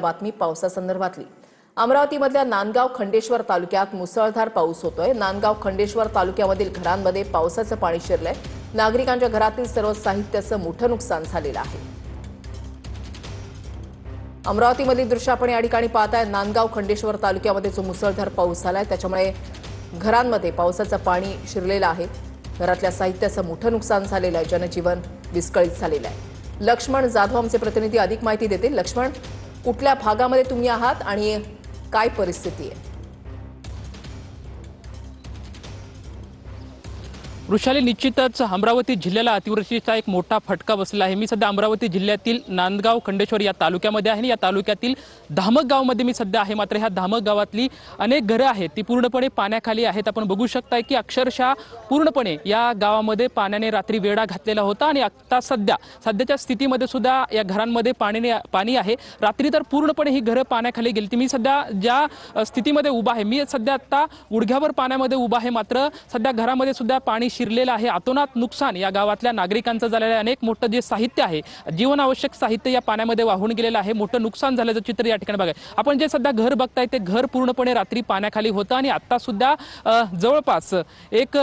बातमी पावसासंदर्भातली। अमरावतीमधल्या नांदगाव खंडेश्वर तालुक्यात मुसळधार पाऊस होतोय। नांदगाव खंडेश्वर तालुक्यामधील घरांमध्ये पावसाचं पाणी शिरलंय। नागरिकांच्या घरातील सर्व साहित्याचं मोठं नुकसान झालेलं आहे। अमरावतीमधली दृश्य आपण या ठिकाणी पाहताय। नांदगाव खंडेश्वर तालुक्यामध्ये जो मुसळधार पाऊस झालाय त्याच्यामुळे घरांमध्ये पावसाचं पाणी शिरलेलं आहे। घरातल्या साहित्याचं मोठं नुकसान झालेलं आहे। जनजीवन विस्कळीत झालेलं आहे। लक्ष्मण जाधव आमचे प्रतिनिधी अधिक माहिती देतील। लक्ष्मण, कुठल्या भागामध्ये तुम्ही आहात आणि काय परिस्थिती आहे? वृषाली, निश्चितच अमरावती जिल्ह्याला अतिवृष्टीचा एक मोठा फटका बसला आहे। मी सध्या अमरावती जिल्ह्यातील नांदगाव खंडेश्वर या तालुक्यामध्ये आहे आणि या तालुक्यातील धामक गावामध्ये मी सध्या आहे। मात्र ह्या धामक गावातली अनेक घरं आहेत ती पूर्णपणे पाण्याखाली आहेत। आपण बघू शकताय की अक्षरशः पूर्णपणे या गावामध्ये पाण्याने रात्री वेढा घातलेला होता आणि आता सध्याच्या स्थितीमध्ये सुद्धा या घरांमध्ये पाणी आहे। रात्री तर पूर्णपणे ही घरं पाण्याखाली गेली। मी सध्या ज्या स्थितीमध्ये उभा आहे, मी सध्या आता गुडघ्यावर पाण्यामध्ये उभा आहे। मात्र सध्या घरामध्ये सुद्धा पाणी शिरलेलं आहे। अतोनात नुकसान या गावातल्या नागरिकांचं झालेलं आहे। अनेक मोठं जे साहित्य आहे, जीवनावश्यक साहित्य या पाण्यामध्ये वाहून गेलेलं आहे। मोठं नुकसान झाल्याचं चित्र या ठिकाणी बघाय। आपण जे सध्या घर बघताय ते घर पूर्णपणे रात्री पाण्याखाली होतं आणि आता सुद्धा जवळपास एक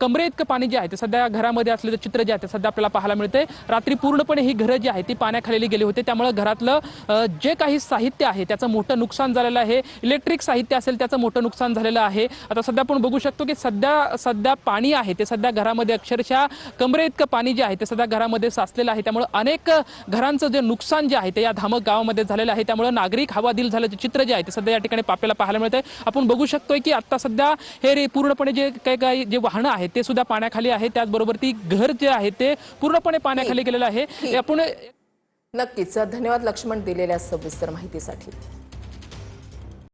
कमरे इतकं पाणी जे आहे ते सध्या घरामध्ये असलेलं चित्र जे आहे ते सध्या आपल्याला पाहायला मिळते। रात्री पूर्णपणे ही घरं जी आहे ती पाण्याखाली गेली होते, त्यामुळे घरातलं जे काही साहित्य आहे त्याचं मोठं नुकसान झालेलं आहे। इलेक्ट्रिक साहित्य असेल त्याचं मोठं नुकसान झालेलं आहे। आता सध्या आपण बघू शकतो की सध्या पाणी आहे ते सध्या घरामध्ये अक्षरशः कमरे इतकं पाणी जे आहे ते सध्या घरामध्ये साचलेलं आहे। त्यामुळे अनेक घरांचं जे नुकसान जे आहे ते या धामक गावामध्ये झालेलं आहे। त्यामुळे नागरिक हवालदिल झाल्याचे चित्र जे आहे ते सध्या या ठिकाणी आपल्याला पाहायला मिळते। आपण बघू शकतोय की आता सध्या हे पूर्णपणे जे काही जे वाहन आहे ते सुद्धा पाण्याखाली आहे। त्याचबरोबर ती घर जे आहे ते पूर्णपणे पाण्याखाली गेलेलं आहे। आपण नक्कीच धन्यवाद लक्ष्मण दिलेल्या सविस्तर माहितीसाठी।